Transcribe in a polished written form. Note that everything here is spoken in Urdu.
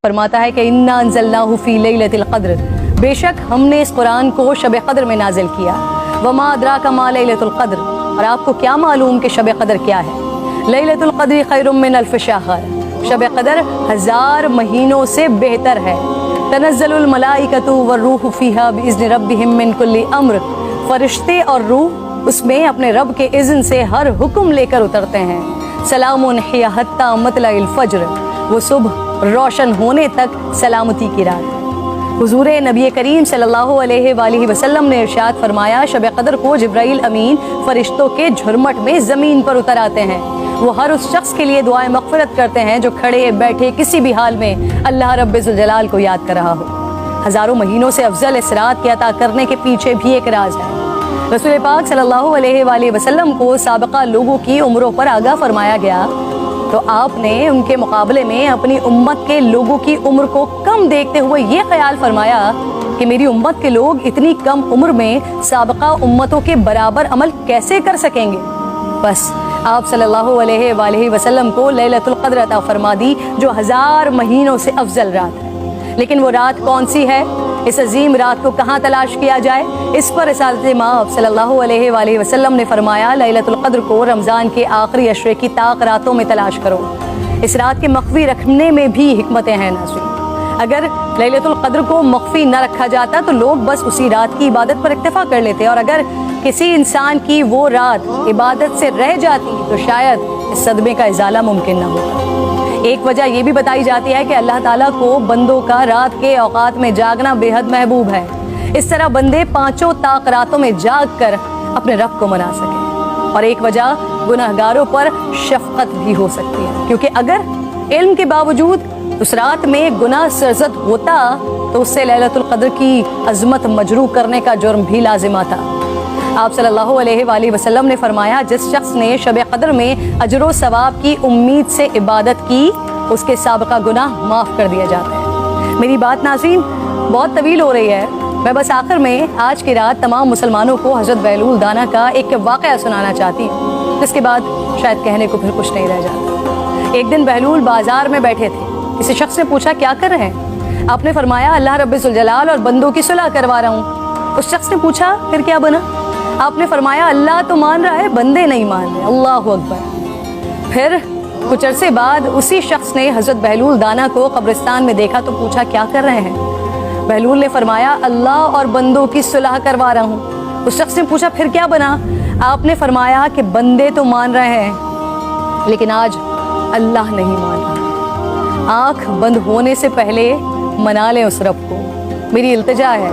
فرماتا ہے کہ انا انزلناہ فی لیلۃ القدر، بے شک ہم نے اس قرآن کو شب قدر میں نازل کیا۔ وما ادراک ما لیلۃ القدر، اور آپ کو کیا معلوم کہ شب قدر کیا ہے؟ لیلۃ القدر خیر من الف شہر، شب قدر 1000 مہینوں سے بہتر ہے۔ تنزل الملائکۃ والروح فیہا باذن ربہم من کل امر، فرشتے اور روح اس میں اپنے رب کے اذن سے ہر حکم لے کر اترتے ہیں۔ سلام ہی حتی مطلع الفجر، وہ صبح روشن ہونے تک سلامتی کی رات۔ حضور نبی کریم صلی اللہ علیہ وآلہ وسلم نے ارشاد فرمایا، شب قدر کو جبرائیل امین فرشتوں کے جھرمٹ میں زمین پر اتر آتے ہیں۔ وہ ہر اس شخص کے لیے دعائیں مغفرت کرتے ہیں جو کھڑے بیٹھے کسی بھی حال میں اللہ رب ذوالجلال کو یاد کر رہا ہو۔ ہزاروں مہینوں سے افضل اس رات کے عطا کرنے کے پیچھے بھی ایک راز ہے۔ رسول پاک صلی اللہ علیہ وآلہ وسلم کو سابقہ لوگوں کی عمروں پر آگاہ فرمایا گیا، تو آپ نے ان کے مقابلے میں اپنی امت کے لوگوں کی عمر کو کم دیکھتے ہوئے یہ خیال فرمایا کہ میری امت کے لوگ اتنی کم عمر میں سابقہ امتوں کے برابر عمل کیسے کر سکیں گے؟ بس آپ صلی اللہ علیہ وآلہ وسلم کو لیلۃ القدر عطا فرما دی، جو 1000 مہینوں سے افضل رات ہے۔ لیکن وہ رات کون سی ہے؟ اس عظیم رات کو کہاں تلاش کیا جائے؟ اس پر رسالت مآب صلی اللہ علیہ وآلہ وسلم نے فرمایا، لیلۃ القدر کو رمضان کے آخری عشرے کی طاق راتوں میں تلاش کرو۔ اس رات کے مخفی رکھنے میں بھی حکمتیں ہیں ناظرین۔ اگر لیلۃ القدر کو مخفی نہ رکھا جاتا تو لوگ بس اسی رات کی عبادت پر اکتفا کر لیتے، اور اگر کسی انسان کی وہ رات عبادت سے رہ جاتی تو شاید اس صدمے کا ازالہ ممکن نہ ہوتا۔ ایک وجہ یہ بھی بتائی جاتی ہے کہ اللہ تعالیٰ کو بندوں کا رات کے اوقات میں جاگنا بے حد محبوب ہے، اس طرح بندے 5 طاق راتوں میں جاگ کر اپنے رب کو منا سکیں۔ اور ایک وجہ گناہگاروں پر شفقت بھی ہو سکتی ہے، کیونکہ اگر علم کے باوجود اس رات میں گناہ سرزد ہوتا تو اس سے لیلۃ القدر کی عظمت مجروح کرنے کا جرم بھی لازم آتا۔ آپ صلی اللہ علیہ وآلہ وسلم نے فرمایا، جس شخص نے شب قدر میں اجر و ثواب کی امید سے عبادت کی، اس کے سابقہ گناہ معاف کر دیا جاتا ہے۔ میری بات ناظرین بہت طویل ہو رہی ہے، میں بس آخر میں آج کی رات تمام مسلمانوں کو حضرت بہلول دانا کا ایک واقعہ سنانا چاہتی ہوں، جس کے بعد شاید کہنے کو پھر کچھ نہیں رہ جاتا۔ ایک دن بہلول بازار میں بیٹھے تھے، کسی شخص نے پوچھا کیا کر رہے ہیں؟ آپ نے فرمایا اللہ رب ذوالجلال اور بندوں کی صلح کروا رہا ہوں۔ اس شخص نے پوچھا پھر کیا بنا؟ آپ نے فرمایا اللہ تو مان رہا ہے، بندے نہیں مان رہے۔ اللہ اکبر۔ پھر کچھ عرصے بعد اسی شخص نے حضرت بہلول دانا کو قبرستان میں دیکھا تو پوچھا کیا کر رہے ہیں؟ بہلول نے فرمایا اللہ اور بندوں کی صلح کروا رہا ہوں۔ اس شخص نے پوچھا پھر کیا بنا؟ آپ نے فرمایا کہ بندے تو مان رہے ہیں لیکن آج اللہ نہیں مان رہا۔ آنکھ بند ہونے سے پہلے منا لیں اس رب کو، میری التجا ہے۔